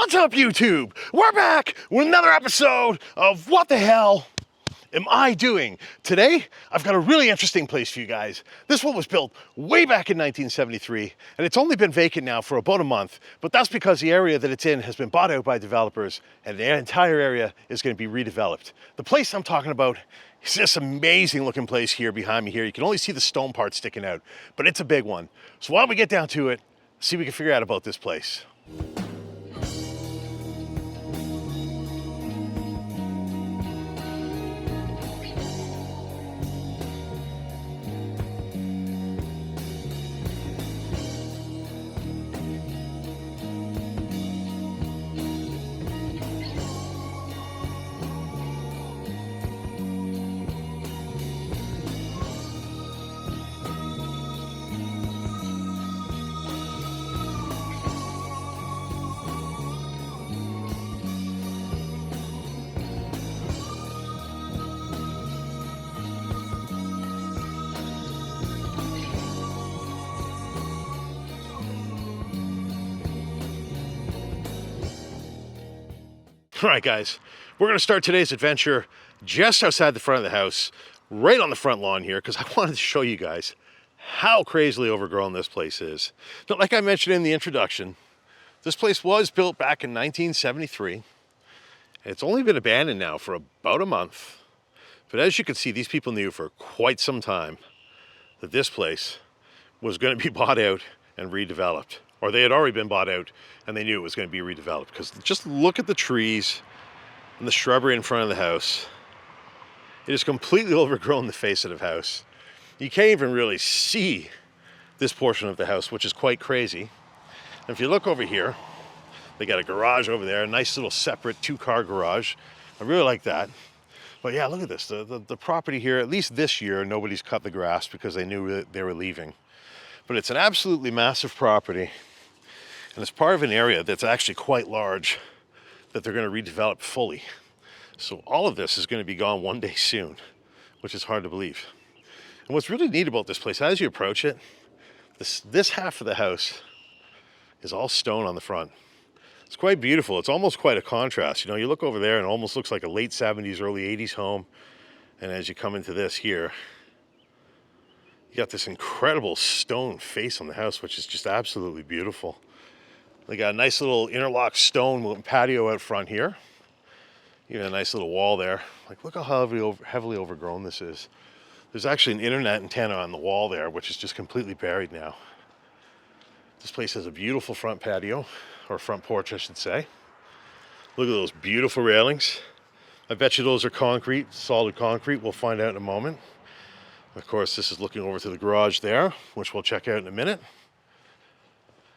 What's up, YouTube? We're back with another episode of What the Hell Am I Doing? Today, I've got a really interesting place for you guys. This one was built way back in 1973, and it's only been vacant now for about a month, but that's because the area that it's in has been bought out by developers, and the entire area is going to be redeveloped. The place I'm talking about is this amazing looking place here behind me here. You can only see the stone part sticking out, but it's a big one. So why don't we get down to it, see what we can figure out about this place. All right, guys, we're going to start today's adventure just outside the front of the house, right on the front lawn here, because I wanted to show you guys how crazily overgrown this place is. Now, like I mentioned in the introduction, this place was built back in 1973, and it's only been abandoned now for about a month. But as you can see, these people knew for quite some time that this place was going to be bought out and redeveloped. Or they had already been bought out and they knew it was going to be redeveloped, because just look at the trees and the shrubbery in front of the house. It has completely overgrown the face of the house. You can't even really see this portion of the house, which is quite crazy. And if you look over here, they got a garage over there, a nice little separate 2-car garage. I really like that. But yeah, look at this. The property here, at least this year, nobody's cut the grass because they knew that they were leaving. But it's an absolutely massive property. And it's part of an area that's actually quite large that they're going to redevelop fully. So all of this is going to be gone one day soon, which is hard to believe. And what's really neat about this place, as you approach it, this half of the house is all stone on the front. It's quite beautiful. It's almost quite a contrast. You know, you look over there and it almost looks like a late 70s, early 80s home. And as you come into this here, you got this incredible stone face on the house, which is just absolutely beautiful. They got a nice little interlock stone patio out front here. Even a nice little wall there. Like, look how heavily overgrown this is. There's actually an internet antenna on the wall there, which is just completely buried now. This place has a beautiful front patio, or front porch, I should say. Look at those beautiful railings. I bet you those are concrete, solid concrete. We'll find out in a moment. Of course, this is looking over to the garage there, which we'll check out in a minute.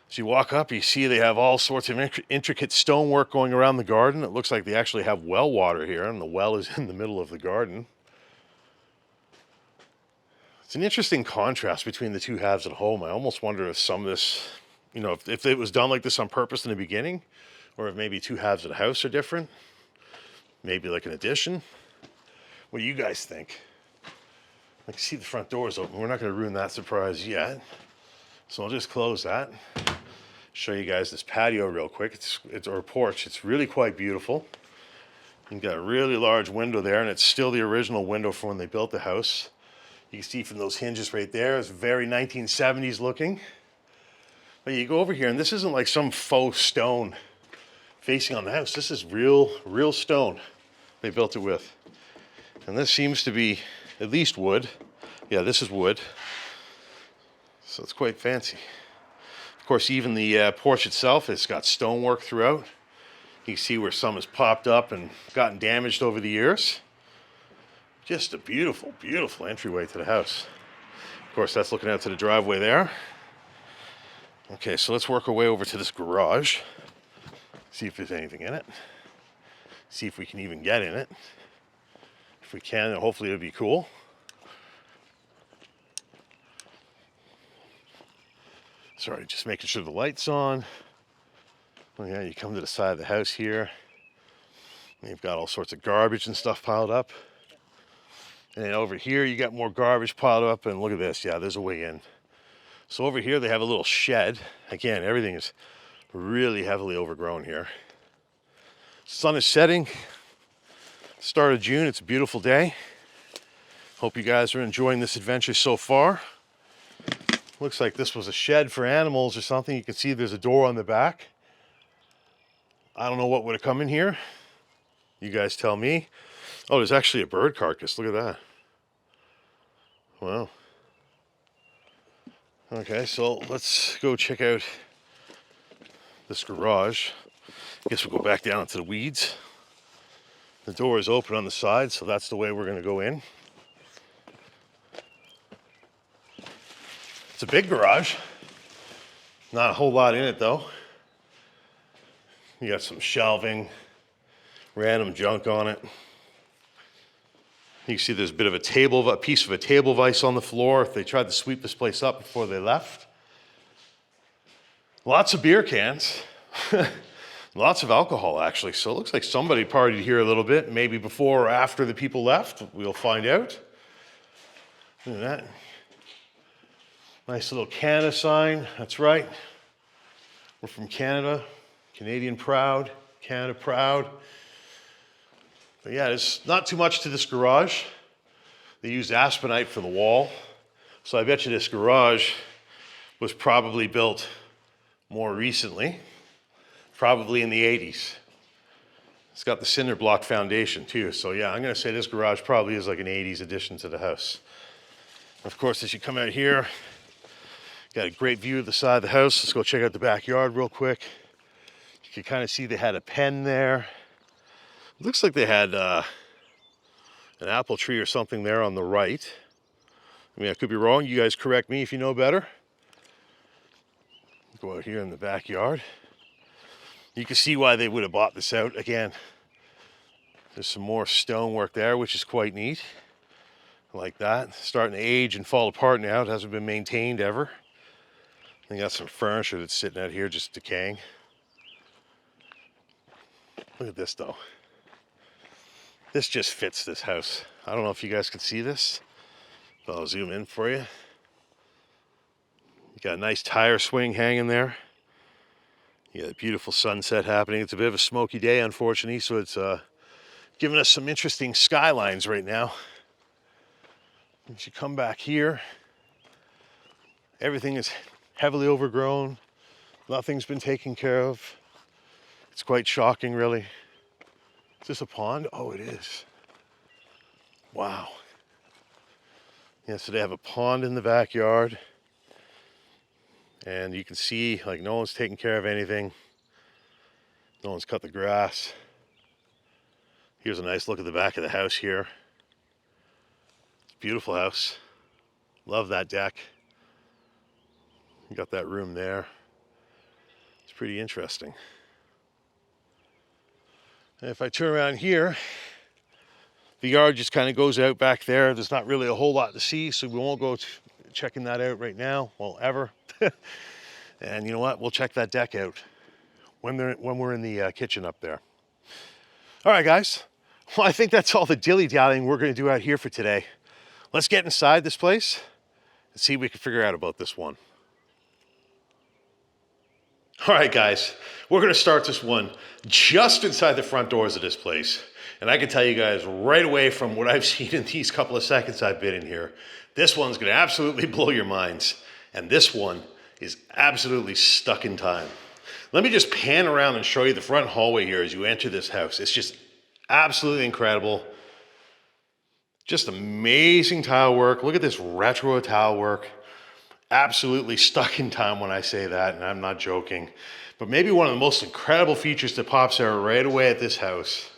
As you walk up, you see they have all sorts of intricate stonework going around the garden. It looks like they actually have well water here, and the well is in the middle of the garden. It's an interesting contrast between the two halves at home. I almost wonder if some of this, you know, if it was done like this on purpose in the beginning, or if maybe two halves of the house are different. Maybe like an addition. What do you guys think? I can see the front door is open. We're not going to ruin that surprise yet. So I'll just close that. Show you guys this patio real quick. It's our porch. It's really quite beautiful. You've got a really large window there, and it's still the original window from when they built the house. You can see from those hinges right there, it's very 1970s looking. But you go over here, and this isn't like some faux stone facing on the house. This is real stone they built it with. And this seems to be at least wood. Yeah, this is wood. So it's quite fancy. Of course, even the porch itself has got stonework throughout. You can see where some has popped up and gotten damaged over the years. Just a beautiful, beautiful entryway to the house. Of course, that's looking out to the driveway there. Okay, so let's work our way over to this garage. See if there's anything in it. See if we can even get in it. If we can, hopefully it'll be cool. Sorry, just making sure the light's on. Oh yeah, you come to the side of the house here. And you've got all sorts of garbage and stuff piled up. And then over here, you got more garbage piled up. And look at this. Yeah, there's a way in. So over here, they have a little shed. Again, everything is really heavily overgrown here. Sun is setting. Start of June. It's a beautiful day. Hope you guys are enjoying this adventure so far. Looks like this was a shed for animals or something. You can see there's a door on the back. I don't know what would have come in here. You guys tell me. Oh, there's actually a bird carcass. Look at that. Wow. Okay, so let's go check out this garage. I guess we'll go back down into the weeds. The door is open on the side, so that's the way we're going to go in. It's a big garage. Not a whole lot in it, though. You got some shelving, random junk on it. You can see there's a bit of a piece of a table vise on the floor. If they tried to sweep this place up before they left. Lots of beer cans. Lots of alcohol, actually. So it looks like somebody partied here a little bit, maybe before or after the people left. We'll find out. Look at that. Nice little Canada sign. That's right. We're from Canada. Canadian proud. Canada proud. But yeah, there's not too much to this garage. They used aspenite for the wall. So I bet you this garage was probably built more recently. Probably in the 80s. It's got the cinder block foundation too. So yeah, I'm gonna say this garage probably is like an 80s addition to the house. Of course, as you come out here, got a great view of the side of the house. Let's go check out the backyard real quick. You can kind of see they had a pen there. Looks like they had an apple tree or something there on the right. I mean, I could be wrong. You guys correct me if you know better. Go out here in the backyard. You can see why they would have bought this out. Again, there's some more stonework there, which is quite neat. Like that. Starting to age and fall apart now. It hasn't been maintained ever. They got some furniture that's sitting out here just decaying. Look at this though. This just fits this house. I don't know if you guys can see this, but I'll zoom in for you. You got a nice tire swing hanging there. You got a beautiful sunset happening. It's a bit of a smoky day, unfortunately, so it's giving us some interesting skylines right now. As you come back here, everything is heavily overgrown. Nothing's been taken care of. It's quite shocking, really. Is this a pond? Oh, it is. Wow. Yeah, so they have a pond in the backyard. And you can see, like, no one's taking care of anything. No one's cut the grass. Here's a nice look at the back of the house here. It's a beautiful house. Love that deck. You got that room there. It's pretty interesting. And if I turn around here, the yard just kind of goes out back there. There's not really a whole lot to see, so we won't go checking that out right now. Well, ever. And you know what? We'll check that deck out when we're in the kitchen up there. All right, guys. Well, I think that's all the dilly-dallying we're going to do out here for today. Let's get inside this place and see what we can figure out about this one. All right, guys. We're going to start this one just inside the front doors of this place. And I can tell you guys right away from what I've seen in these couple of seconds I've been in here, this one's going to absolutely blow your minds. And this one is absolutely stuck in time. Let me just pan around and show you the front hallway here as you enter this house. It's just absolutely incredible. Just amazing tile work. Look at this retro tile work. Absolutely stuck in time when I say that, and I'm not joking. But maybe one of the most incredible features that pops out right away at this house.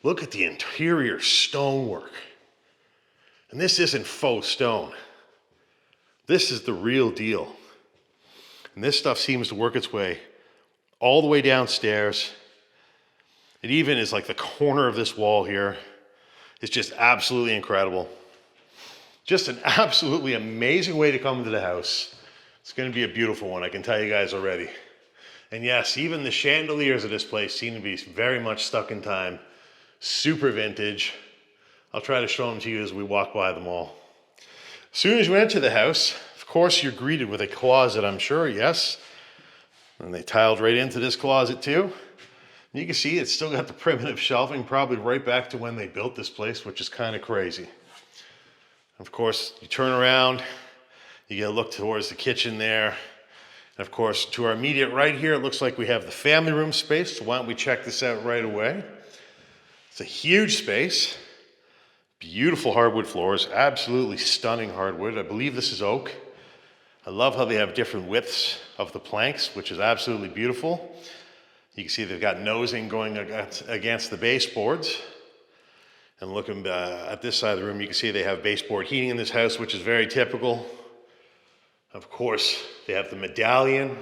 Look at the interior stonework. And this isn't faux stone. This is the real deal. And this stuff seems to work its way all the way downstairs. It even is like the corner of this wall here. It's just absolutely incredible. Just an absolutely amazing way to come into the house. It's going to be a beautiful one, I can tell you guys already. And yes, even the chandeliers of this place seem to be very much stuck in time. Super vintage. I'll try to show them to you as we walk by them all. As soon as you enter the house, of course, you're greeted with a closet, I'm sure, yes. And they tiled right into this closet too. You can see it's still got the primitive shelving, probably right back to when they built this place, which is kind of crazy. Of course, you turn around, you get a look towards the kitchen there. And of course, to our immediate right here, it looks like we have the family room space. So why don't we check this out right away? It's a huge space. Beautiful hardwood floors, absolutely stunning hardwood. I believe this is oak. I love how they have different widths of the planks, which is absolutely beautiful. You can see they've got nosing going against the baseboards. And looking at this side of the room, you can see they have baseboard heating in this house, which is very typical. Of course, they have the medallion.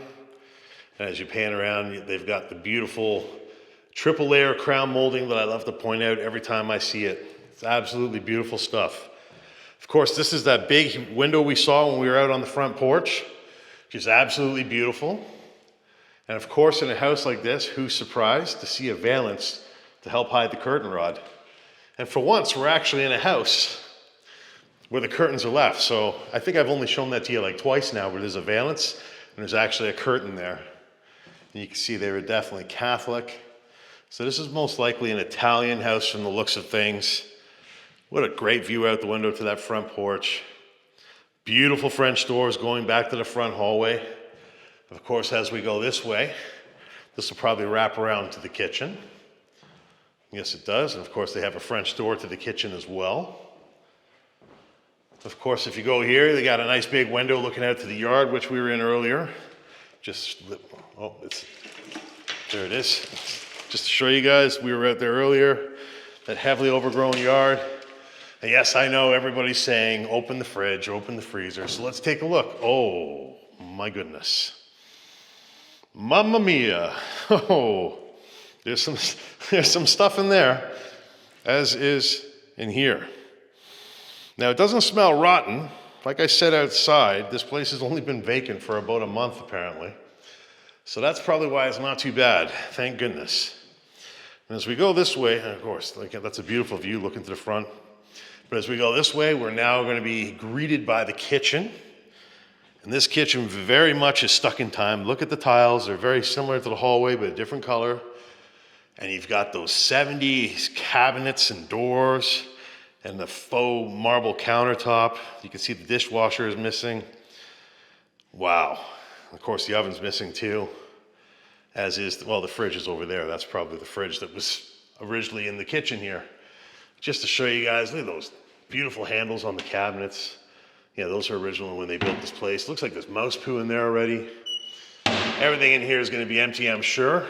And as you pan around, they've got the beautiful triple layer crown molding that I love to point out every time I see it. It's absolutely beautiful stuff. Of course, this is that big window we saw when we were out on the front porch, which is absolutely beautiful. And of course, in a house like this, who's surprised to see a valance to help hide the curtain rod? And for once, we're actually in a house where the curtains are left. So I think I've only shown that to you like twice now, where there's a valance and there's actually a curtain there. And you can see they were definitely Catholic. So this is most likely an Italian house from the looks of things. What a great view out the window to that front porch. Beautiful French doors going back to the front hallway. Of course, as we go this way, this will probably wrap around to the kitchen. Yes, it does. And of course, they have a French door to the kitchen as well. Of course, if you go here, they got a nice big window looking out to the yard, which we were in earlier. There it is. Just to show you guys, we were out there earlier, that heavily overgrown yard. And yes, I know everybody's saying, open the fridge, open the freezer. So let's take a look. Oh, my goodness. Mamma mia. Oh, there's some stuff in there, as is in here. Now, it doesn't smell rotten. Like I said outside, this place has only been vacant for about a month, apparently. So that's probably why it's not too bad. Thank goodness. And as we go this way, and of course, that's a beautiful view looking to the front. But as we go this way, we're now going to be greeted by the kitchen. And this kitchen very much is stuck in time. Look at the tiles. They're very similar to the hallway, but a different color. And you've got those 70s cabinets and doors and the faux marble countertop. You can see the dishwasher is missing. Wow. Of course, the oven's missing too, as is, well, the fridge is over there. That's probably the fridge that was originally in the kitchen here. Just to show you guys, look at those beautiful handles on the cabinets. Yeah, those are original when they built this place. Looks like there's mouse poo in there already. Everything in here is going to be empty, I'm sure.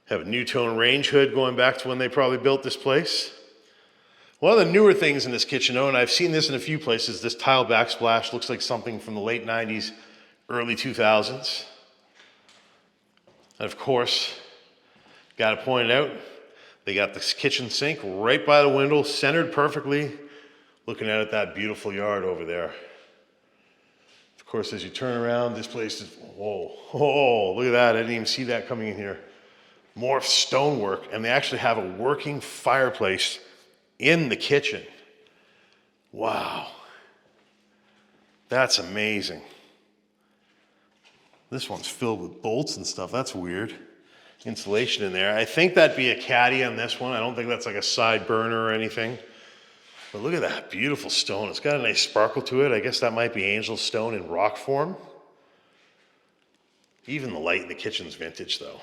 Have a new-tone range hood going back to when they probably built this place. One of the newer things in this kitchen, though, and I've seen this in a few places, this tile backsplash looks like something from the late 90s, early 2000s. And of course, got to point it out, they got this kitchen sink right by the window, centered perfectly, looking out at that beautiful yard over there. Of course, as you turn around, this place is, whoa, look at that. I didn't even see that coming in here. More stonework, and they actually have a working fireplace in the kitchen. Wow. That's amazing. This one's filled with bolts and stuff. That's weird. Insulation in there. I think that'd be a caddy on this one. I don't think that's like a side burner or anything. But look at that beautiful stone. It's got a nice sparkle to it. I guess that might be angel stone in rock form. Even the light in the kitchen's vintage, though.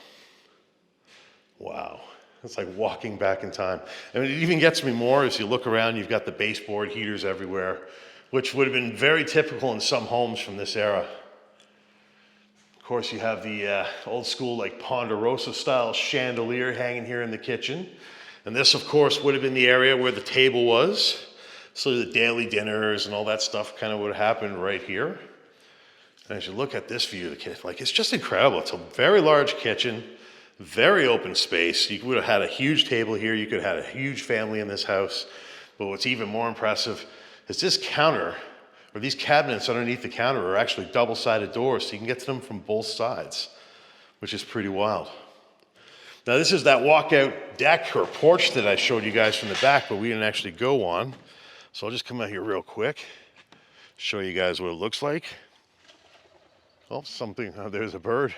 Wow. It's like walking back in time. I mean, it even gets me more as you look around. You've got the baseboard heaters everywhere, which would have been very typical in some homes from this era. Of course, you have the old school, like Ponderosa style chandelier hanging here in the kitchen. And this, of course, would have been the area where the table was. So the daily dinners and all that stuff kind of would have happened right here. And as you look at this view of the kitchen, like, it's just incredible. It's a very large kitchen, very open space. You would have had a huge table here. You could have had a huge family in this house. But what's even more impressive is this counter, or these cabinets underneath the counter, are actually double-sided doors, so you can get to them from both sides, which is pretty wild. Now, this is that walkout deck or porch that I showed you guys from the back, but we didn't actually go on. So I'll just come out here real quick, show you guys what it looks like. Oh, there's a bird.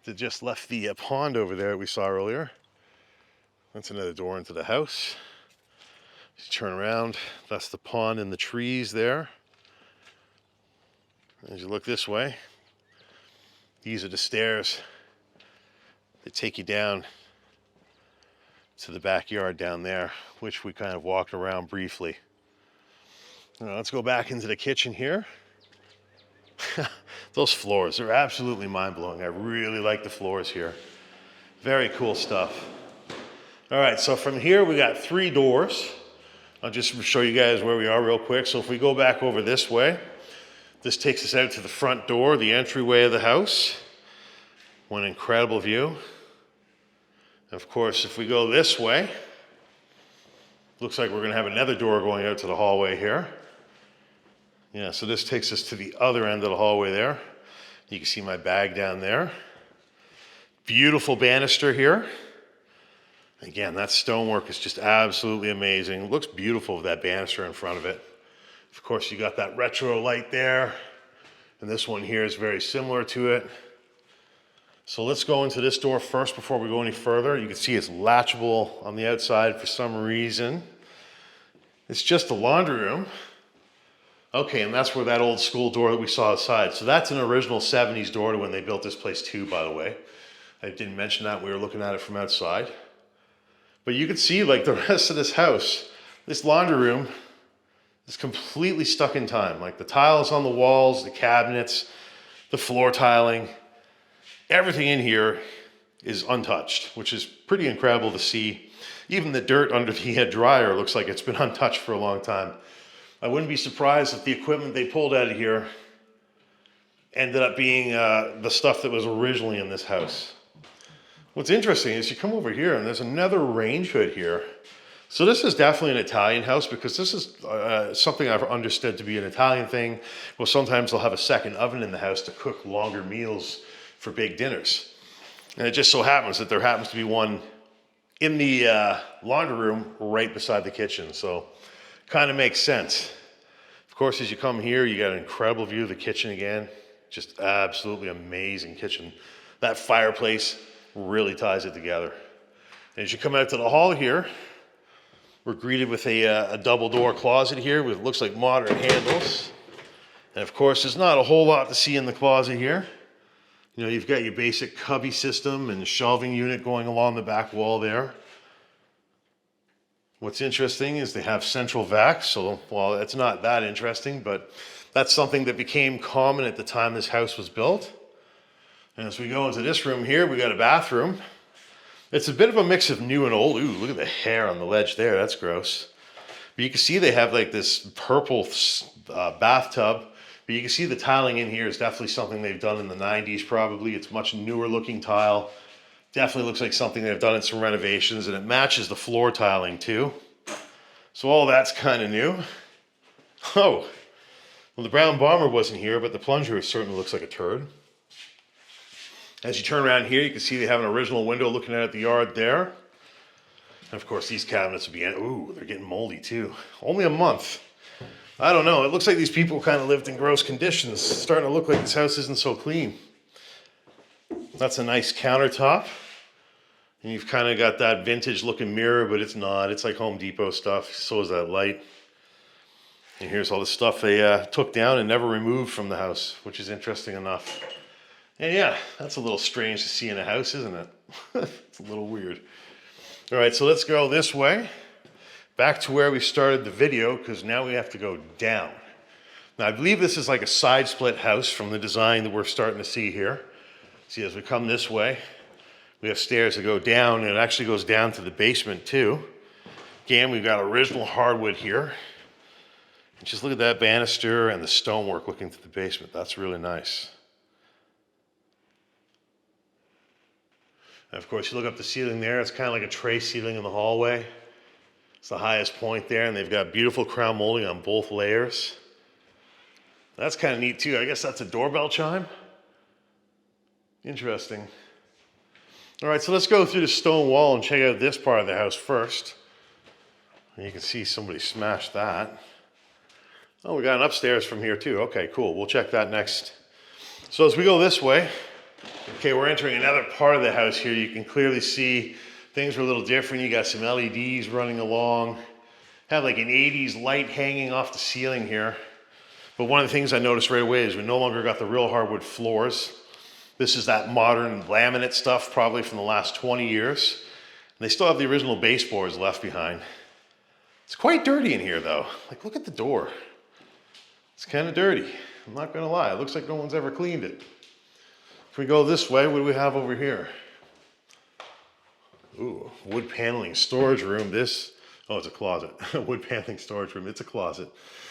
that just left the pond over there that we saw earlier. That's another door into the house. You turn around, that's the pond and the trees there. As you look this way, these are the stairs that take you down to the backyard down there, which we kind of walked around briefly. Now, let's go back into the kitchen here. Those floors are absolutely mind-blowing. I really like the floors here. Very cool stuff. All right, so from here we got 3 doors. I'll just show you guys where we are real quick. So if we go back over this way, this takes us out to the front door, the entryway of the house. One incredible view. Of course, if we go this way, looks like we're gonna have another door going out to the hallway here. Yeah, so this takes us to the other end of the hallway there. You can see my bag down there. Beautiful banister here. Again, that stonework is just absolutely amazing. It looks beautiful with that banister in front of it. Of course, you got that retro light there. And this one here is very similar to it. So let's go into this door first before we go any further. You can see it's latchable on the outside for some reason. It's just a laundry room. Okay, and that's where that old school door that we saw outside. So that's an original 70s door to when they built this place too, by the way. I didn't mention that. We were looking at it from outside. But you can see like the rest of this house, this laundry room is completely stuck in time. Like the tiles on the walls, the cabinets, the floor tiling, everything in here is untouched, which is pretty incredible to see. Even the dirt under the dryer looks like it's been untouched for a long time. I wouldn't be surprised if the equipment they pulled out of here ended up being the stuff that was originally in this house. What's interesting is you come over here and there's another range hood here. So this is definitely an Italian house because this is something I've understood to be an Italian thing. Well, sometimes they'll have a second oven in the house to cook longer meals for big dinners. And it just so happens that there happens to be one in the laundry room right beside the kitchen. So kind of makes sense. Of course, as you come here, you got an incredible view of the kitchen again. Just absolutely amazing kitchen. That fireplace really ties it together. As you come out to the hall here, we're greeted with a double door closet here with looks like modern handles. And of course, there's not a whole lot to see in the closet here. You know, you've got your basic cubby system and shelving unit going along the back wall there. What's interesting is they have central vac, so well, it's not that interesting, but that's something that became common at the time this house was built. And as we go into this room here, we got a bathroom. It's a bit of a mix of new and old. Ooh, look at the hair on the ledge there. That's gross. But you can see they have like this purple bathtub. But you can see the tiling in here is definitely something they've done in the 90s probably. It's much newer looking tile. Definitely looks like something they've done in some renovations, and it matches the floor tiling too. So all that's kind of new. Oh, well, the brown bomber wasn't here, but the plunger certainly looks like a turd. As you turn around here, you can see they have an original window looking out at the yard there. And of course, these cabinets will be, ooh, they're getting moldy too. Only a month. I don't know. It looks like these people kind of lived in gross conditions. It's starting to look like this house isn't so clean. That's a nice countertop. And you've kind of got that vintage looking mirror, but it's not. It's like Home Depot stuff. So is that light. And here's all the stuff they took down and never removed from the house, which is interesting enough. And yeah, that's a little strange to see in a house, isn't it? It's a little weird. All right, so let's go this way. Back to where we started the video, because now we have to go down. Now, I believe this is like a side split house from the design that we're starting to see here. See, as we come this way, we have stairs that go down, and it actually goes down to the basement too. Again, we've got original hardwood here. And just look at that banister and the stonework looking to the basement. That's really nice. And of course, you look up the ceiling there, it's kind of like a tray ceiling in the hallway. It's the highest point there, and they've got beautiful crown molding on both layers. That's kind of neat too. I guess that's a doorbell chime. Interesting. All right, so let's go through the stone wall and check out this part of the house first. And you can see somebody smashed that. Oh, we got an upstairs from here too. Okay, cool. We'll check that next. So as we go this way, Okay, we're entering another part of the house here. You can clearly see things are a little different. You got some LEDs running along. Have like an 80s light hanging off the ceiling here. But one of the things I noticed right away is we no longer got the real hardwood floors. This is that modern laminate stuff, probably from the last 20 years. And they still have the original baseboards left behind. It's quite dirty in here though. Like, look at the door. It's kind of dirty. I'm not gonna lie. It looks like no one's ever cleaned it. If we go this way, what do we have over here? Ooh, wood paneling storage room. Oh, it's a closet. Wood paneling storage room. It's a closet.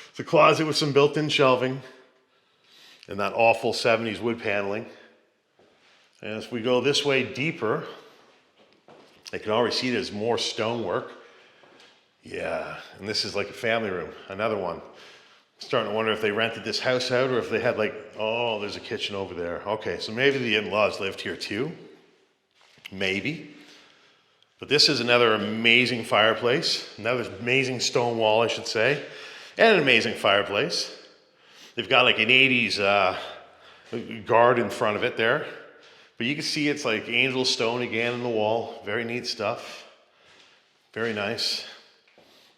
It's a closet with some built-in shelving and that awful 70s wood paneling. And as we go this way deeper, I can already see there's more stonework. Yeah, and this is like a family room, another one. Starting to wonder if they rented this house out or if they had like, oh, there's a kitchen over there. Okay, so maybe the in-laws lived here too. Maybe. But this is another amazing fireplace. Another amazing stone wall, I should say. And an amazing fireplace. They've got like an 80s guard in front of it there. But you can see it's like angel stone again in the wall. Very neat stuff. Very nice.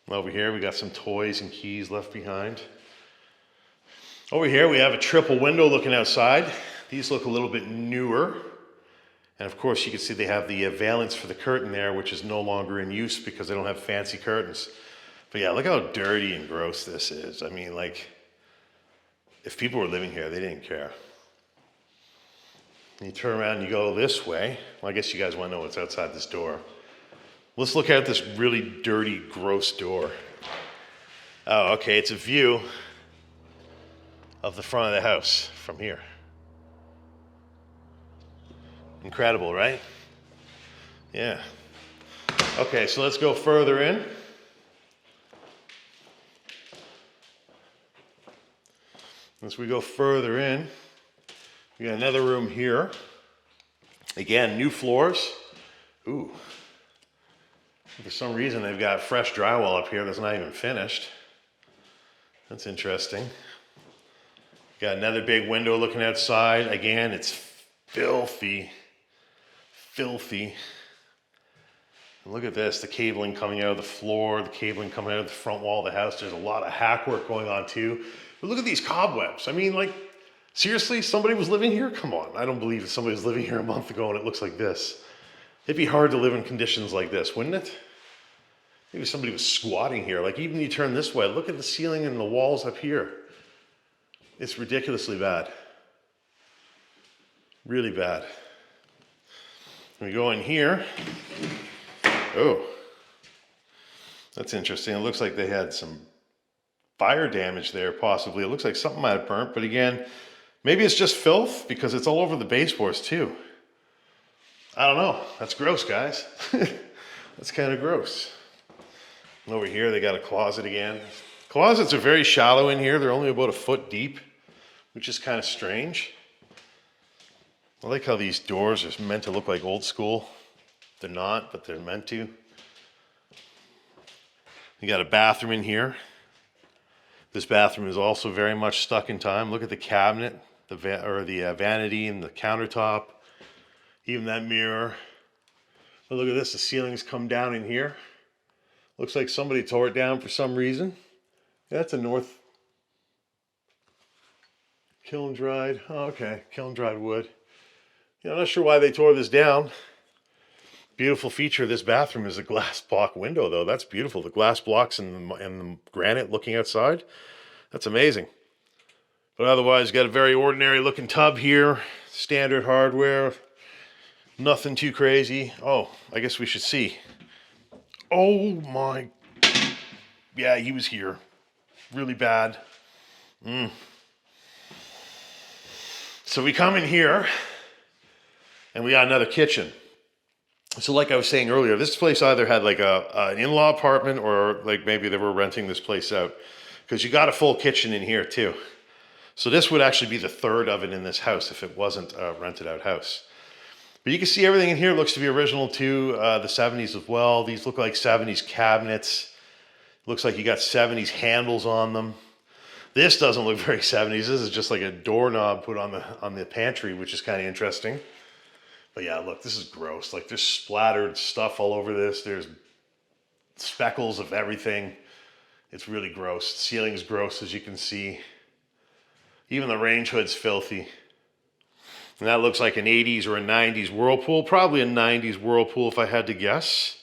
Over here we got some toys and keys left behind. Over here we have a triple window looking outside. These look a little bit newer. And of course you can see they have the valance for the curtain there, which is no longer in use because they don't have fancy curtains. But yeah, look how dirty and gross this is. I mean, like, if people were living here, they didn't care. And you turn around and you go this way. Well, I guess you guys want to know what's outside this door. Let's look at this really dirty, gross door. Oh, okay, it's a view of the front of the house from here. Incredible, right? Yeah. Okay, so let's go further in. As we go further in, we got another room here. Again, new floors. Ooh. For some reason, they've got fresh drywall up here that's not even finished. That's interesting. Got another big window looking outside. Again, it's filthy. Filthy. And look at this, the cabling coming out of the floor, the cabling coming out of the front wall of the house. There's a lot of hack work going on too. But look at these cobwebs. I mean, like, seriously, somebody was living here? Come on, I don't believe that somebody was living here a month ago and it looks like this. It'd be hard to live in conditions like this, wouldn't it? Maybe somebody was squatting here. Like, even you turn this way, look at the ceiling and the walls up here. It's ridiculously bad. Really bad. We go in here. Oh, that's interesting. It looks like they had some fire damage there, possibly. It looks like something might have burnt, but again, maybe it's just filth because it's all over the baseboards too. I don't know. That's gross, guys. That's kind of gross. And over here, they got a closet again. Closets are very shallow in here. They're only about a foot deep, which is kind of strange. I like how these doors are meant to look like old school. They're not, but they're meant to. You got a bathroom in here. This bathroom is also very much stuck in time. Look at the cabinet, the vanity and the countertop. Even that mirror. But look at this, the ceiling's come down in here. Looks like somebody tore it down for some reason. That's a north kiln dried. Oh, okay, kiln dried wood. Yeah, I'm not sure why they tore this down. Beautiful feature of this bathroom is a glass block window, though. That's beautiful. The glass blocks and the granite looking outside. That's amazing. But otherwise, got a very ordinary looking tub here. Standard hardware. Nothing too crazy. Oh, I guess we should see. Oh my. Yeah, he was here. Really bad. So we come in here and we got another kitchen. So like I was saying earlier, this place either had like an in-law apartment or like maybe they were renting this place out because you got a full kitchen in here too. So this would actually be the third of it in this house if it wasn't a rented out house. But you can see everything in here looks to be original to the 70s as well. These look like 70s cabinets. Looks like you got 70s handles on them. This doesn't look very 70s. This is just like a doorknob put on the pantry, which is kind of interesting. But yeah, look, this is gross. Like there's splattered stuff all over this. There's speckles of everything. It's really gross. The ceiling's gross, as you can see. Even the range hood's filthy. And that looks like an 80s or a 90s Whirlpool. Probably a 90s Whirlpool if I had to guess.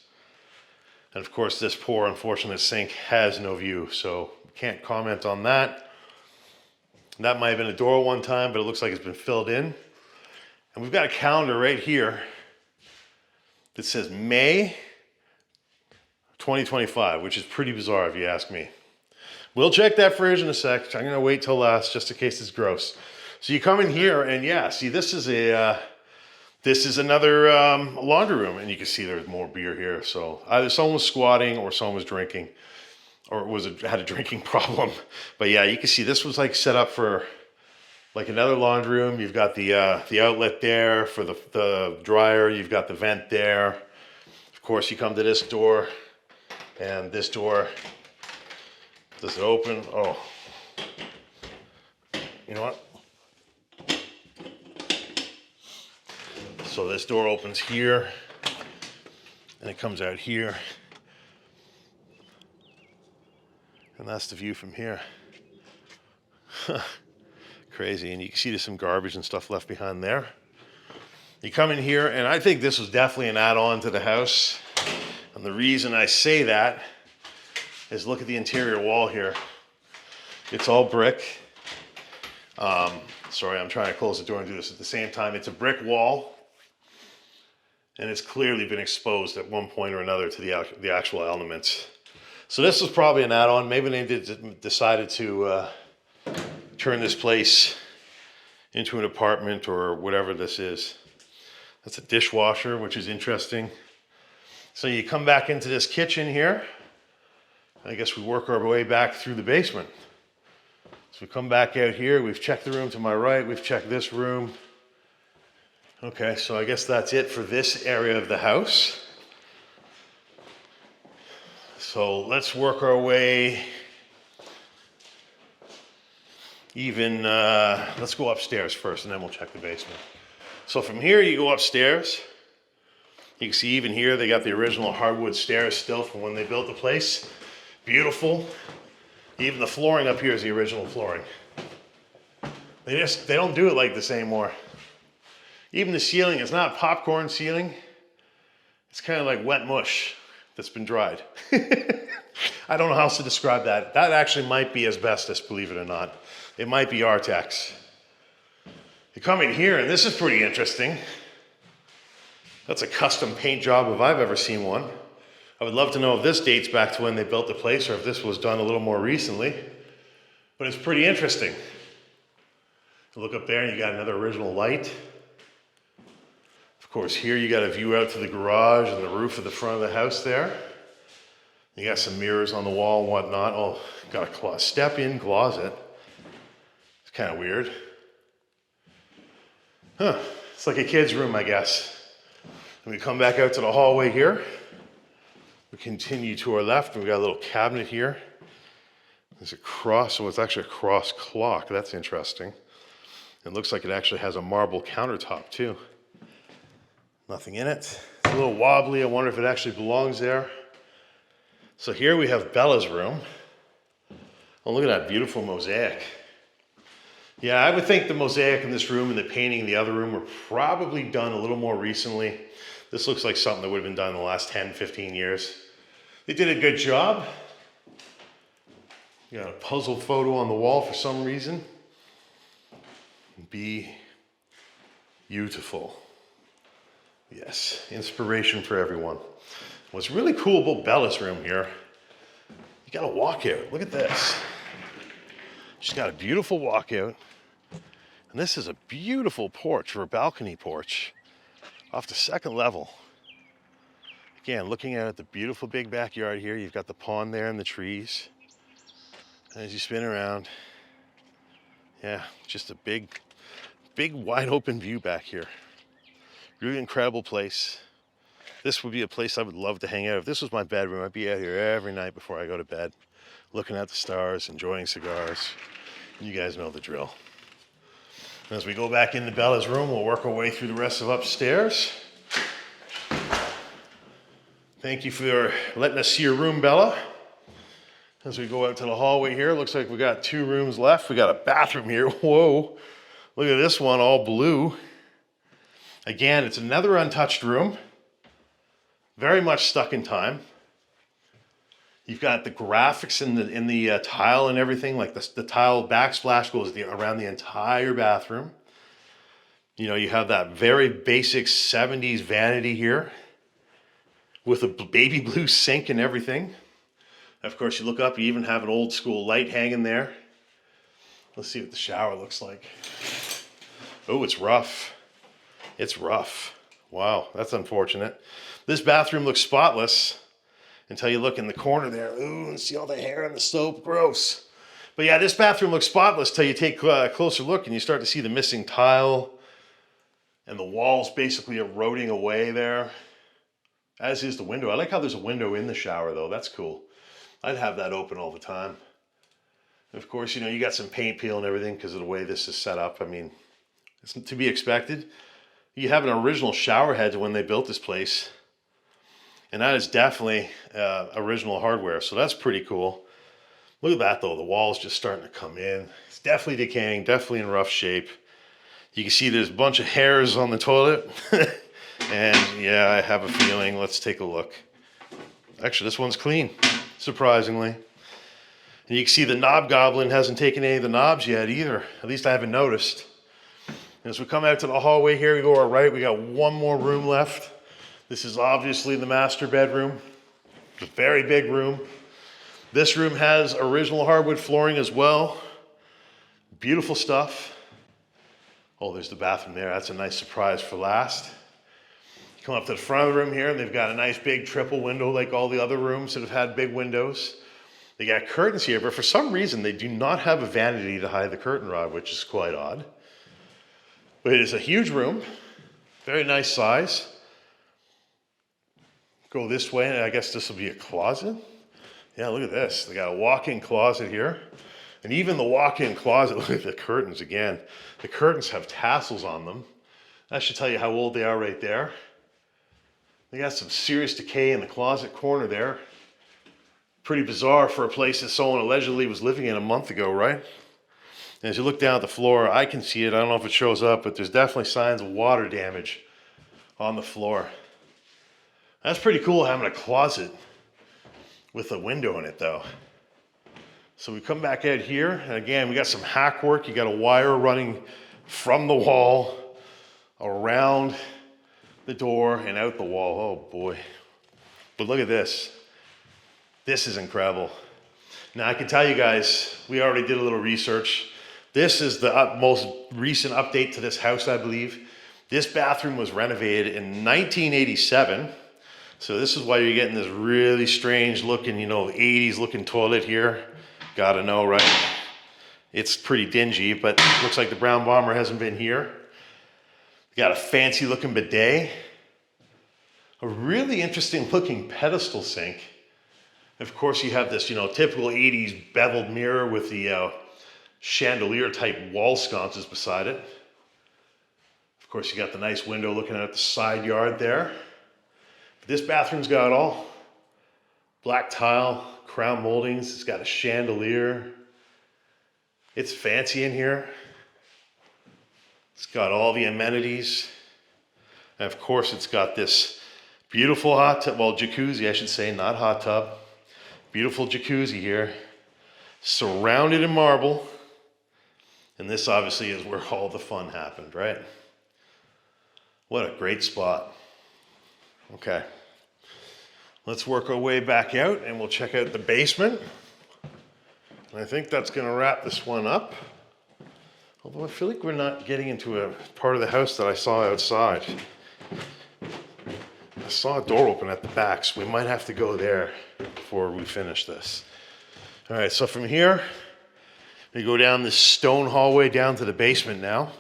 And of course, this poor, unfortunate sink has no view, so can't comment on that. That might have been a door one time, but it looks like it's been filled in. And we've got a calendar right here that says May 2025, which is pretty bizarre if you ask me. We'll check that fridge in a sec. I'm gonna wait till last just in case it's gross. So you come in here and yeah, see this is another laundry room, and you can see there's more beer here. So either someone was squatting or someone was drinking, or had a drinking problem. But yeah, you can see this was like set up for like another laundry room. You've got the outlet there for the dryer. You've got the vent there. Of course, you come to this door, and this door, does it open? Oh, you know what? So this door opens here, and it comes out here. And that's the view from here. Crazy, and you can see there's some garbage and stuff left behind there. You come in here, and I think this was definitely an add-on to the house. And the reason I say that is look at the interior wall here. It's all brick. Sorry, I'm trying to close the door and do this at the same time. It's a brick wall, and it's clearly been exposed at one point or another to the actual elements. So this was probably an add-on. Maybe they decided to turn this place into an apartment or whatever this is. That's a dishwasher, which is interesting. So you come back into this kitchen here. I guess we work our way back through the basement. So we come back out here. We've checked the room to my right. We've checked this room. Okay, so I guess that's it for this area of the house. So let's work our way let's go upstairs first, and then we'll check the basement. So from here, you go upstairs. You can see even here, they got the original hardwood stairs still from when they built the place. Beautiful. Even the flooring up here is the original flooring. They don't do it like this anymore. Even the ceiling is not popcorn ceiling. It's kind of like wet mush that's been dried. I don't know how else to describe that. That actually might be asbestos, believe it or not. It might be Artex. You come in here, and this is pretty interesting. That's a custom paint job if I've ever seen one. I would love to know if this dates back to when they built the place or if this was done a little more recently. But it's pretty interesting. You look up there, and you got another original light. Of course, here you got a view out to the garage and the roof of the front of the house there. You got some mirrors on the wall and whatnot. Oh, got a step-in closet. It's kind of weird. Huh, it's like a kid's room, I guess. And we come back out to the hallway here. We continue to our left, and we got a little cabinet here. There's a cross, so it's actually a cross clock. That's interesting. It looks like it actually has a marble countertop too. Nothing in it. It's a little wobbly. I wonder if it actually belongs there. So here we have Bella's room. Oh, look at that beautiful mosaic. Yeah, I would think the mosaic in this room and the painting in the other room were probably done a little more recently. This looks like something that would have been done in the last 10, 15 years. They did a good job. You got a puzzle photo on the wall for some reason. Be beautiful. Yes, inspiration for everyone. What's really cool about Bella's room here, you got a walkout. Look at this. She's got a beautiful walkout. And this is a beautiful porch, or a balcony porch, off the second level. Again, looking at the beautiful big backyard here, you've got the pond there and the trees. And as you spin around, yeah, just a big wide open view back here. Really incredible place. This would be a place I would love to hang out. If this was my bedroom, I'd be out here every night before I go to bed, looking at the stars, enjoying cigars. You guys know the drill. As we go back into Bella's room, we'll work our way through the rest of upstairs. Thank you for letting us see your room, Bella. As we go out to the hallway here, looks like we got 2 rooms left. We got a bathroom here. Whoa, look at this one, all blue. Again, it's another untouched room. Very much stuck in time. You've got the graphics in the tile and everything, like the tile backsplash goes around the entire bathroom. You know, you have that very basic 70s vanity here with a baby blue sink and everything. Of course, you look up, you even have an old school light hanging there. Let's see what the shower looks like. Oh, it's rough. It's rough. Wow, that's unfortunate. This bathroom looks spotless until you look in the corner there. Ooh, and see all the hair on the soap. Gross. But yeah, this bathroom looks spotless till you take a closer look and you start to see the missing tile and the walls basically eroding away there, as is the window. I like how there's a window in the shower though. That's cool. I'd have that open all the time. And of course, you know, you got some paint peel and everything because of the way this is set up. I mean, it's to be expected. You have an original shower head when they built this place. And that is definitely original hardware, so that's pretty cool. Look at that though, the wall's just starting to come in. It's definitely decaying, definitely in rough shape. You can see there's a bunch of hairs on the toilet. And yeah, I have a feeling, let's take a look. Actually, this one's clean, surprisingly. And you can see the knob goblin hasn't taken any of the knobs yet either. At least I haven't noticed. And as we come out to the hallway here, we go to our right, we got one more room left. This is obviously the master bedroom. It's a very big room. This room has original hardwood flooring as well. Beautiful stuff. Oh, there's the bathroom there. That's a nice surprise for last. Come up to the front of the room here, and they've got a nice big triple window like all the other rooms that have had big windows. They got curtains here, but for some reason they do not have a vanity to hide the curtain rod, which is quite odd. But it is a huge room. Very nice size. Go this way, and I guess this will be a closet. Yeah, look at this. They got a walk-in closet here. And even the walk-in closet, look at the curtains again. The curtains have tassels on them. That should tell you how old they are right there. They got some serious decay in the closet corner there. Pretty bizarre for a place that someone allegedly was living in a month ago, right? And as you look down at the floor, I can see it. I don't know if it shows up, but there's definitely signs of water damage on the floor. That's pretty cool having a closet with a window in it though. So we come back out here, and again, we got some hack work. You got a wire running from the wall around the door and out the wall. Oh boy. But look at this. This is incredible. Now I can tell you guys, we already did a little research. This is the most recent update to this house, I believe. This bathroom was renovated in 1987. So this is why you're getting this really strange looking, 80s looking toilet here. Gotta know, right? It's pretty dingy, but looks like the brown bomber hasn't been here. Got a fancy looking bidet. A really interesting looking pedestal sink. Of course you have this, typical 80s beveled mirror with the chandelier type wall sconces beside it. Of course you got the nice window looking at the side yard there. This bathroom's got it all. Black tile, crown moldings, it's got a chandelier. It's fancy in here. It's got all the amenities. And of course it's got this beautiful hot tub, well jacuzzi I should say, not hot tub. Beautiful jacuzzi here, surrounded in marble. And this obviously is where all the fun happened, right? What a great spot. Okay. Let's work our way back out and we'll check out the basement. And I think that's going to wrap this one up. Although I feel like we're not getting into a part of the house that I saw outside. I saw a door open at the back, so we might have to go there before we finish this. All right, so from here, we go down this stone hallway down to the basement now.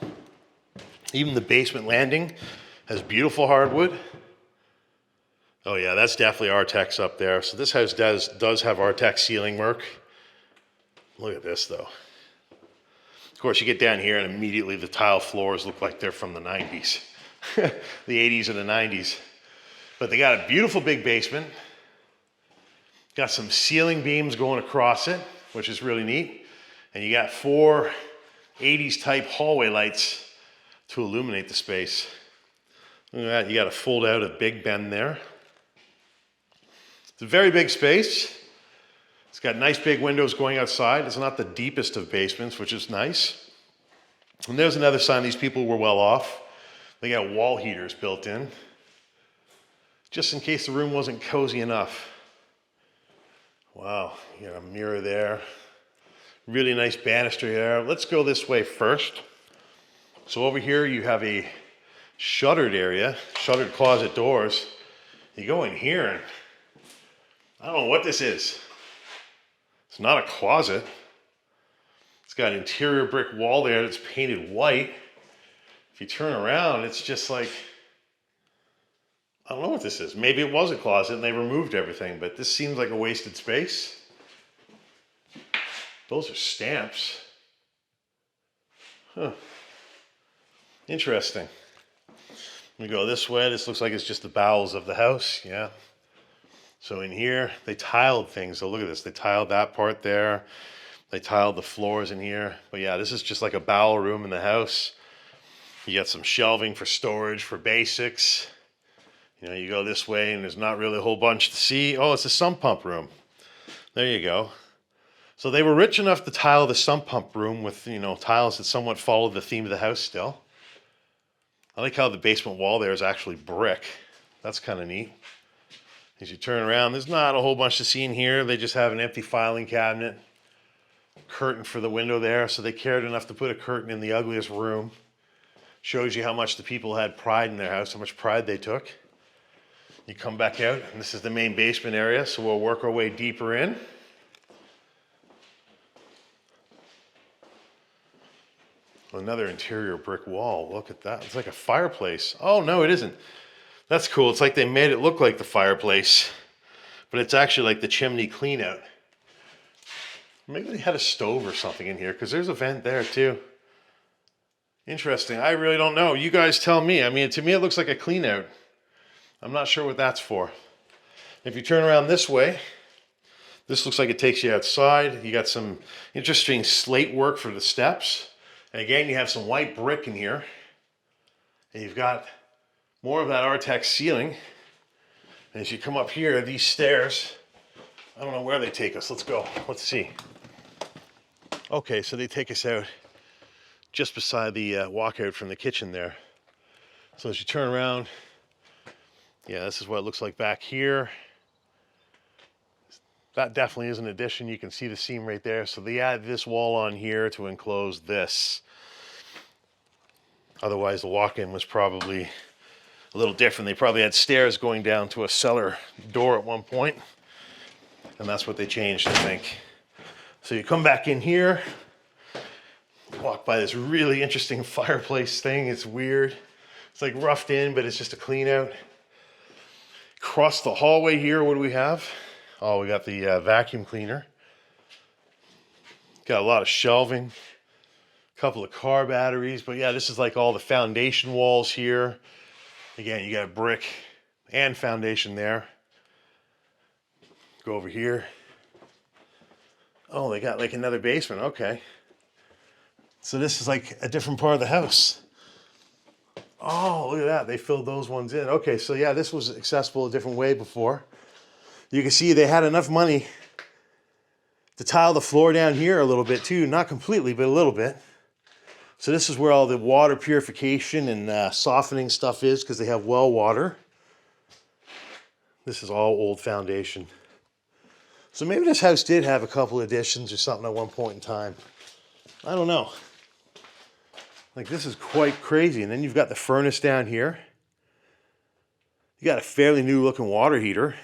Even the basement landing has beautiful hardwood. Oh yeah, that's definitely Artex up there. So this house does have Artex ceiling work. Look at this though. Of course, you get down here and immediately the tile floors look like they're from the 90s, the 80s and the 90s. But they got a beautiful big basement. Got some ceiling beams going across it, which is really neat. And you got 4 80s type hallway lights to illuminate the space. Look at that, you got to fold out a Big Ben there. It's a very big space. It's got nice big windows going outside. It's not the deepest of basements, which is nice. And there's another sign these people were well off. They got wall heaters built in, just in case the room wasn't cozy enough. Wow, you got a mirror there. Really nice banister there. Let's go this way first. So over here you have a shuttered area, shuttered closet doors. You go in here and I don't know what this is. It's not a closet. It's got an interior brick wall there that's painted white. If you turn around, it's just like, I don't know what this is. Maybe it was a closet and they removed everything, but this seems like a wasted space. Those are stamps. Huh. Interesting. We go this way. This looks like it's just the bowels of the house. Yeah. So in here, they tiled things. So look at this. They tiled that part there. They tiled the floors in here. But yeah, this is just like a bowel room in the house. You got some shelving for storage, for basics. You know, you go this way and there's not really a whole bunch to see. Oh, it's a sump pump room. There you go. So they were rich enough to tile the sump pump room with, you know, tiles that somewhat followed the theme of the house still. I like how the basement wall there is actually brick. That's kind of neat. As you turn around, there's not a whole bunch to see in here. They just have an empty filing cabinet, curtain for the window there. So they cared enough to put a curtain in the ugliest room. Shows you how much the people had pride in their house, how much pride they took. You come back out, and this is the main basement area. So we'll work our way deeper in. Another interior brick wall. Look at that. It's like a fireplace. Oh, no, it isn't. That's cool. It's like they made it look like the fireplace, but it's actually like the chimney clean out. Maybe they had a stove or something in here because there's a vent there too. Interesting. I really don't know. You guys tell me. I mean, to me, it looks like a clean out. I'm not sure what that's for. If you turn around this way, this looks like it takes you outside. You got some interesting slate work for the steps. And again, you have some white brick in here. And you've got more of that Artex ceiling. And as you come up here, these stairs, I don't know where they take us. Let's go. Let's see. Okay, so they take us out just beside the walkout from the kitchen there. So as you turn around, yeah, this is what it looks like back here. That definitely is an addition. You can see the seam right there. So they add this wall on here to enclose this. Otherwise, the walk-in was probably a little different. They probably had stairs going down to a cellar door at one point, and that's what they changed, I think. So you come back in here, walk by this really interesting fireplace thing. It's weird. It's like roughed in, but it's just a clean out. Across the hallway here, what do we have? Oh, we got the vacuum cleaner. Got a lot of shelving, a couple of car batteries, but yeah, this is like all the foundation walls here. Again, you got brick and foundation there. Go over here. Oh, they got like another basement. Okay. So this is like a different part of the house. Oh, look at that. They filled those ones in. Okay, so yeah, this was accessible a different way before. You can see they had enough money to tile the floor down here a little bit too. Not completely, but a little bit. So this is where all the water purification and softening stuff is because they have well water. This is all old foundation. So maybe this house did have a couple additions or something at one point in time. I don't know. Like, this is quite crazy. And then you've got the furnace down here. You got a fairly new looking water heater.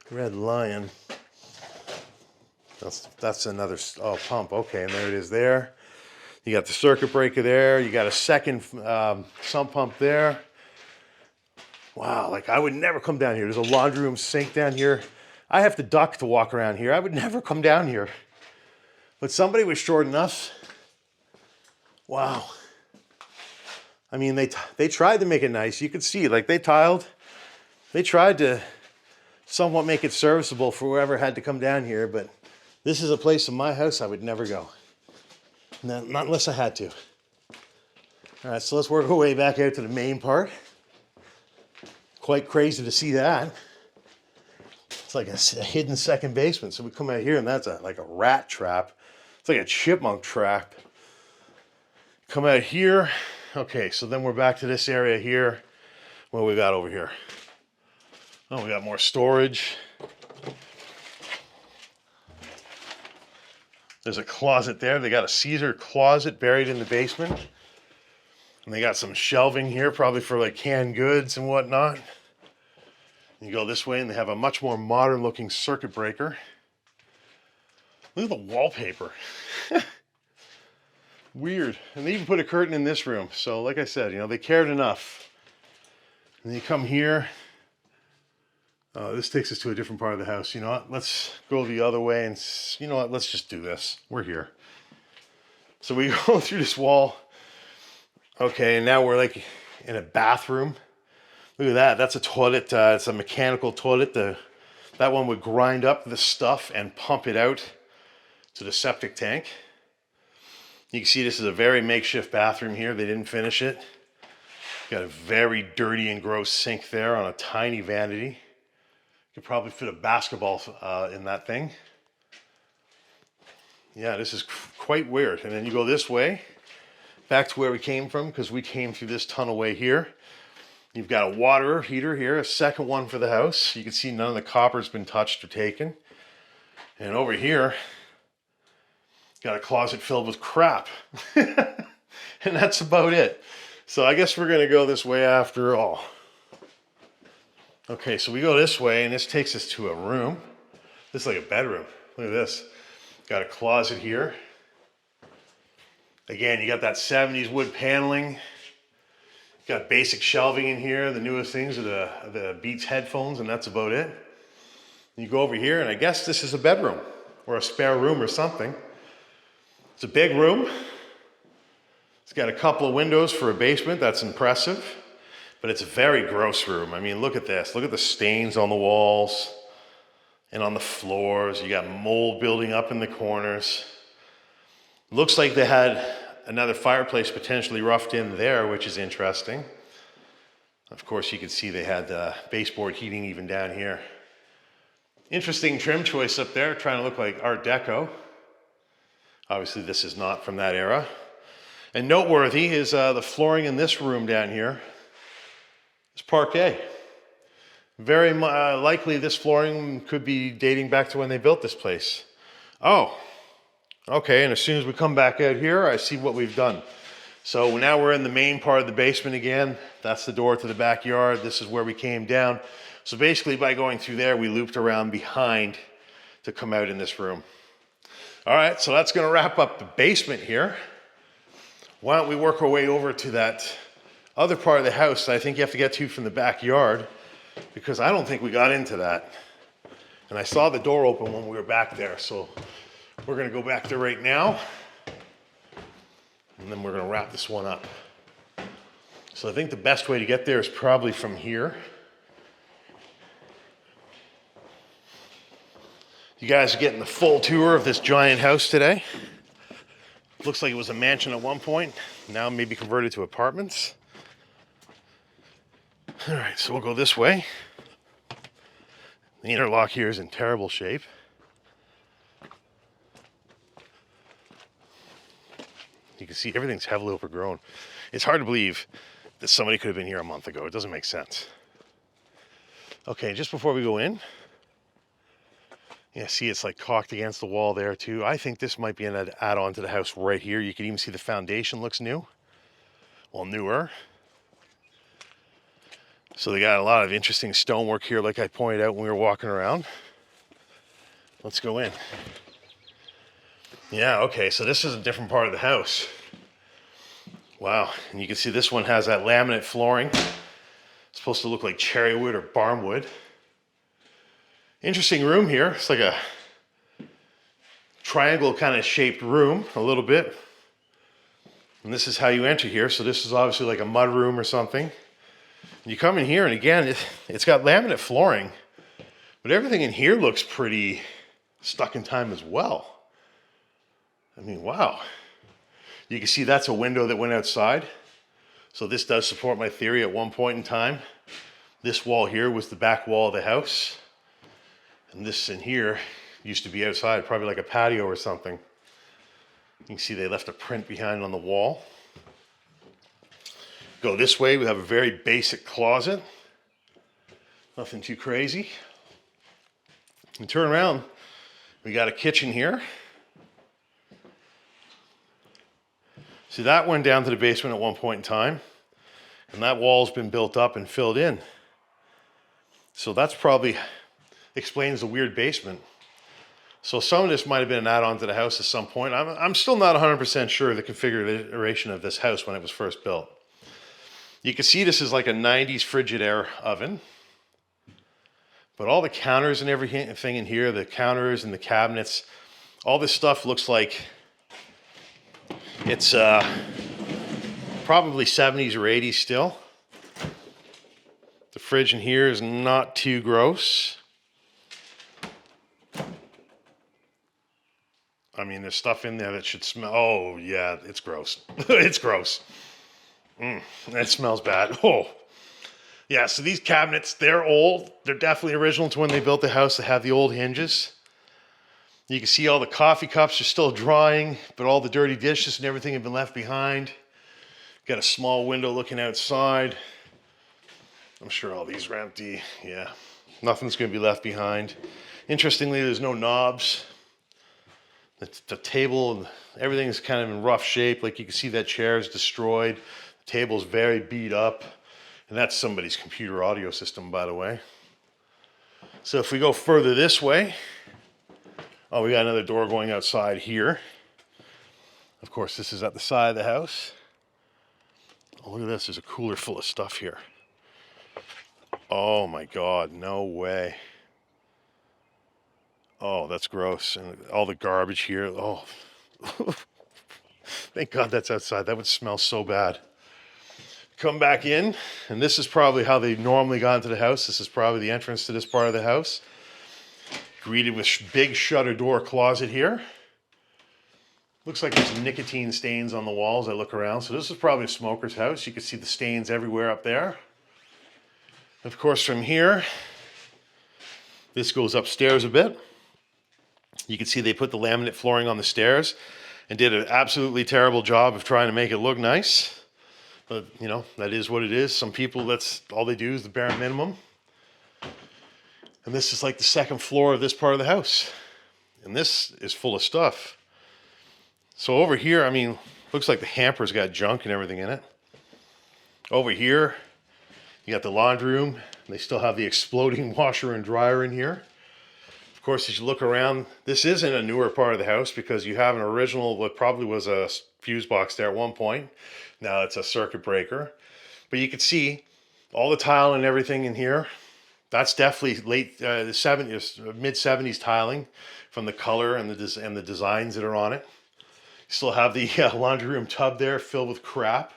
Red Lion. That's another pump. Okay, and there it is there. You got the circuit breaker there. You got a second sump pump there. Wow, like I would never come down here. There's a laundry room sink down here. I have to duck to walk around here. I would never come down here. But somebody was short enough. Wow. I mean, they tried to make it nice. You could see, like they tiled. They tried to somewhat make it serviceable for whoever had to come down here, but this is a place in my house I would never go. Not unless I had to. All right, so let's work our way back out to the main part. Quite crazy to see that. It's like a hidden second basement. So we come out here and that's like a rat trap. It's like a chipmunk trap. Come out here. Okay, so then we're back to this area here. What we got over here? Oh, we got more storage. There's a closet there. They got a Caesar closet buried in the basement. And they got some shelving here, probably for like canned goods and whatnot. You go this way and they have a much more modern looking circuit breaker. Look at the wallpaper. Weird. And they even put a curtain in this room. So like I said, you know, they cared enough. And then you come here. This takes us to a different part of the house. You know what? Let's go the other way and, you know what? Let's just do this. We're here. So we go through this wall. Okay, and now we're like in a bathroom. Look at that. That's a toilet. It's a mechanical toilet. That one would grind up the stuff and pump it out to the septic tank. You can see this is a very makeshift bathroom here. They didn't finish it. Got a very dirty and gross sink there on a tiny vanity. Could probably fit a basketball in that thing. Yeah, this is quite weird. And then you go this way, back to where we came from, because we came through this tunnelway here. You've got a water heater here, a second one for the house. You can see none of the copper's been touched or taken. And over here, got a closet filled with crap. And that's about it. So I guess we're gonna go this way after all. Okay, so we go this way and this takes us to a room. This is like a bedroom. Look at this. Got a closet here. Again, you got that 70s wood paneling. Got basic shelving in here. The newest things are the Beats headphones, and that's about it. You go over here and I guess this is a bedroom or a spare room or something. It's a big room. It's got a couple of windows for a basement. That's impressive. But it's a very gross room. I mean, look at this. Look at the stains on the walls and on the floors. You got mold building up in the corners. Looks like they had another fireplace potentially roughed in there, which is interesting. Of course, you can see they had baseboard heating even down here. Interesting trim choice up there, trying to look like Art Deco. Obviously, this is not from that era. And noteworthy is the flooring in this room down here. It's parquet. Very likely this flooring could be dating back to when they built this place. Oh, okay, and as soon as we come back out here, I see what we've done. So now we're in the main part of the basement again. That's the door to the backyard. This is where we came down. So basically by going through there, we looped around behind to come out in this room. All right, so that's gonna wrap up the basement here. Why don't we work our way over to that other part of the house that I think you have to get to from the backyard, because I don't think we got into that. And I saw the door open when we were back there, so we're gonna go back there right now, and then we're gonna wrap this one up. So I think the best way to get there is probably from here. You guys are getting the full tour of this giant house today. Looks like it was a mansion at one point, now maybe converted to apartments. All right, so we'll go this way. The interlock here is in terrible shape. You can see everything's heavily overgrown. It's hard to believe that somebody could have been here a month ago. It doesn't make sense. Okay, just before we go in, yeah, see it's like caulked against the wall there too. I think this might be an add-on to the house right here. You can even see the foundation looks new. Well, newer. So they got a lot of interesting stonework here, like I pointed out when we were walking around. Let's go in. Yeah, okay, so this is a different part of the house. Wow, and you can see this one has that laminate flooring. It's supposed to look like cherry wood or barn wood. Interesting room here. It's like a triangle kind of shaped room a little bit. And this is how you enter here. So this is obviously like a mud room or something. And you come in here and again, it's got laminate flooring, but everything in here looks pretty stuck in time as well. I mean, wow. You can see that's a window that went outside. So this does support my theory at one point in time. This wall here was the back wall of the house. And this in here used to be outside, probably like a patio or something. You can see they left a print behind on the wall. Go this way, we have a very basic closet. Nothing too crazy. And turn around, we got a kitchen here. See, that went down to the basement at one point in time, and that wall's been built up and filled in. So that's probably explains the weird basement. So some of this might have been an add-on to the house at some point. I'm still not 100% sure of the configuration of this house when it was first built. You can see this is like a 90s Frigidaire oven. But all the counters and everything in here, the counters and the cabinets, all this stuff looks like it's probably 70s or 80s still. The fridge in here is not too gross. I mean, there's stuff in there that should smell. Oh, yeah, it's gross. It's gross. It smells bad. Oh. Yeah, so these cabinets, they're old. They're definitely original to when they built the house. They have the old hinges. You can see all the coffee cups are still drying, but all the dirty dishes and everything have been left behind. Got a small window looking outside. I'm sure all these are empty. Yeah, nothing's going to be left behind. Interestingly, there's no knobs. The table, everything is kind of in rough shape. Like you can see that chair is destroyed. The table's very beat up. And that's somebody's computer audio system, by the way. So if we go further this way, oh, we got another door going outside here. Of course, this is at the side of the house. Oh, look at this. There's a cooler full of stuff here. Oh my God, no way. Oh, that's gross. And all the garbage here. Oh, thank God that's outside. That would smell so bad. Come back in, and this is probably how they normally got into the house. This is probably the entrance to this part of the house. Greeted with big shutter door closet here. Looks like there's nicotine stains on the walls. I look around. So this is probably a smoker's house. You can see the stains everywhere up there. Of course, from here, this goes upstairs a bit. You can see they put the laminate flooring on the stairs and did an absolutely terrible job of trying to make it look nice. But, you know, that is what it is. Some people, that's all they do is the bare minimum. And this is like the second floor of this part of the house. And this is full of stuff. So over here, I mean, looks like the hamper's got junk and everything in it. Over here, you got the laundry room. They still have the exploding washer and dryer in here. Of course, as you look around, this isn't a newer part of the house because you have an original, what probably was a fuse box there at one point. Now it's a circuit breaker. But you can see all the tile and everything in here. That's definitely late the 70s, mid 70s tiling from the color and the designs that are on it. You still have the laundry room tub there filled with crap.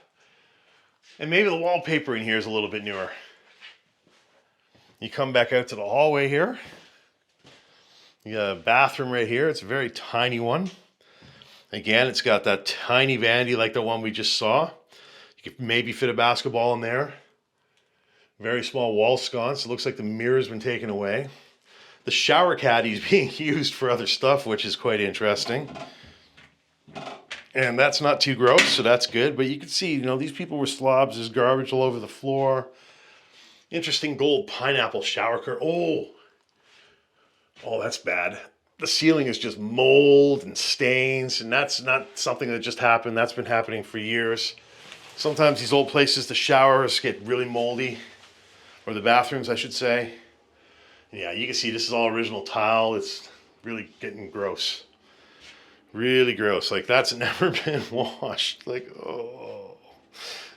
And maybe the wallpaper in here is a little bit newer. You come back out to the hallway here. You got a bathroom right here. It's a very tiny one. Again, it's got that tiny vanity like the one we just saw. You could maybe fit a basketball in there. Very small wall sconce. It looks like the mirror's been taken away. The shower caddy is being used for other stuff, which is quite interesting. And that's not too gross, so that's good. But you can see, you know, these people were slobs. There's garbage all over the floor. Interesting gold pineapple shower curtain. Oh, that's bad. The ceiling is just mold and stains, and that's not something that just happened. That's been happening for years. Sometimes these old places, the showers get really moldy, or the bathrooms, I should say. Yeah, you can see this is all original tile. It's really getting gross. Really gross. Like, that's never been washed. Like, oh.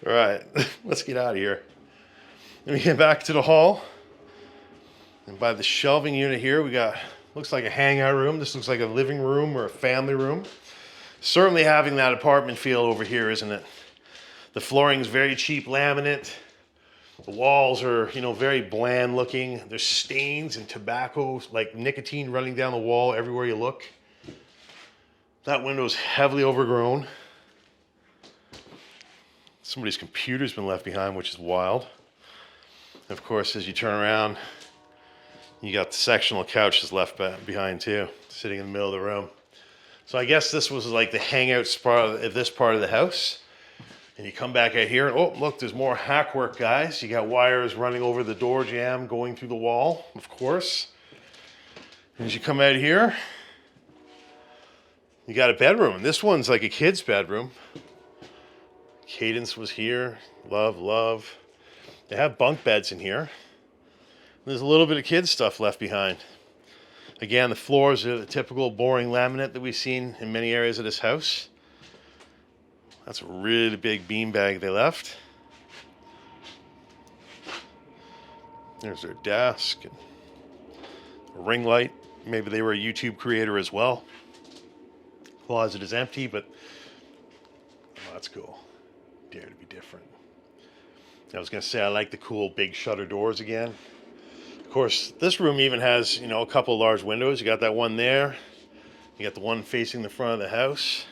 All right, let's get out of here. Let me get back to the hall. And by the shelving unit here, we got, looks like a hangout room. This looks like a living room or a family room. Certainly having that apartment feel over here, isn't it? The flooring's very cheap laminate. The walls are, very bland looking. There's stains and tobacco, like nicotine running down the wall everywhere you look. That window's heavily overgrown. Somebody's computer's been left behind, which is wild. And of course, as you turn around, you got the sectional couches left behind too, sitting in the middle of the room. So I guess this was like the hangout spot of this part of the house. And you come back out here, and oh, look, there's more hack work, guys. You got wires running over the door jamb, going through the wall, of course. And as you come out here, you got a bedroom. And this one's like a kid's bedroom. Cadence was here. Love, love. They have bunk beds in here. There's a little bit of kids' stuff left behind. Again, the floors are the typical boring laminate that we've seen in many areas of this house. That's a really big beanbag they left. There's their desk and a ring light. Maybe they were a YouTube creator as well. Closet is empty, but that's cool. Dare to be different. I was going to say I like the cool big shutter doors again. Of course, this room even has, a couple large windows. You got that one there. You got the one facing the front of the house.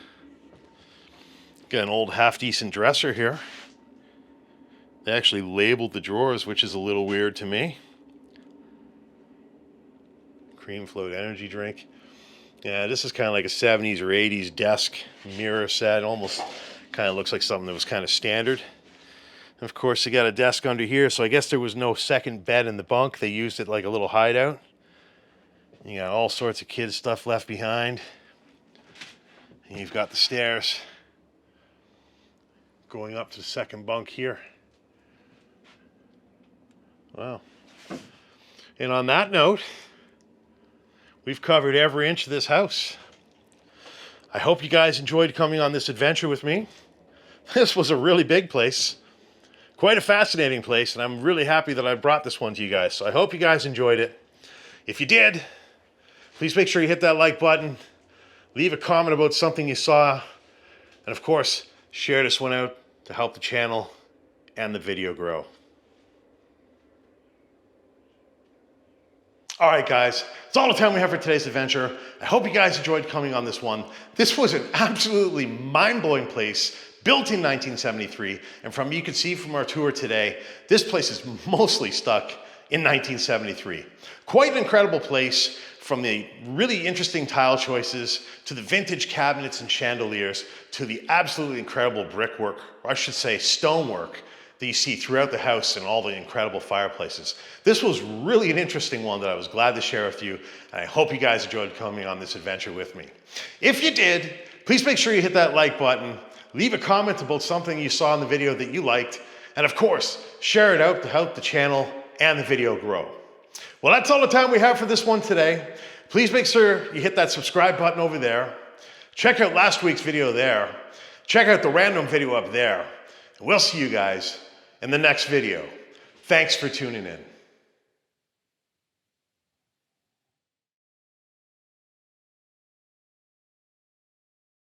Got an old half-decent dresser here. They actually labeled the drawers, which is a little weird to me. Cream float energy drink. Yeah, this is kind of like a 70s or 80s desk mirror set. Almost kind of looks like something that was kind of standard. And of course, they got a desk under here, so I guess there was no second bed in the bunk. They used it like a little hideout. You got all sorts of kids' stuff left behind. And you've got the stairs going up to the second bunk here. Wow. And on that note, we've covered every inch of this house. I hope you guys enjoyed coming on this adventure with me. This was a really big place. Quite a fascinating place, and I'm really happy that I brought this one to you guys. So I hope you guys enjoyed it. If you did, please make sure you hit that like button. Leave a comment about something you saw. And of course, share this one out to help the channel and the video grow. All right, guys, that's all the time we have for today's adventure. I hope you guys enjoyed coming on this one. This was an absolutely mind-blowing place, built in 1973. And from you can see from our tour today, this place is mostly stuck in 1973. Quite an incredible place, from the really interesting tile choices to the vintage cabinets and chandeliers to the absolutely incredible brickwork, or I should say stonework, that you see throughout the house and all the incredible fireplaces. This was really an interesting one that I was glad to share with you, and I hope you guys enjoyed coming on this adventure with me. If you did, please make sure you hit that like button, leave a comment about something you saw in the video that you liked, and of course, share it out to help the channel and the video grow. Well, that's all the time we have for this one today. Please make sure you hit that subscribe button over there. Check out last week's video there. Check out the random video up there. And we'll see you guys in the next video. Thanks for tuning in.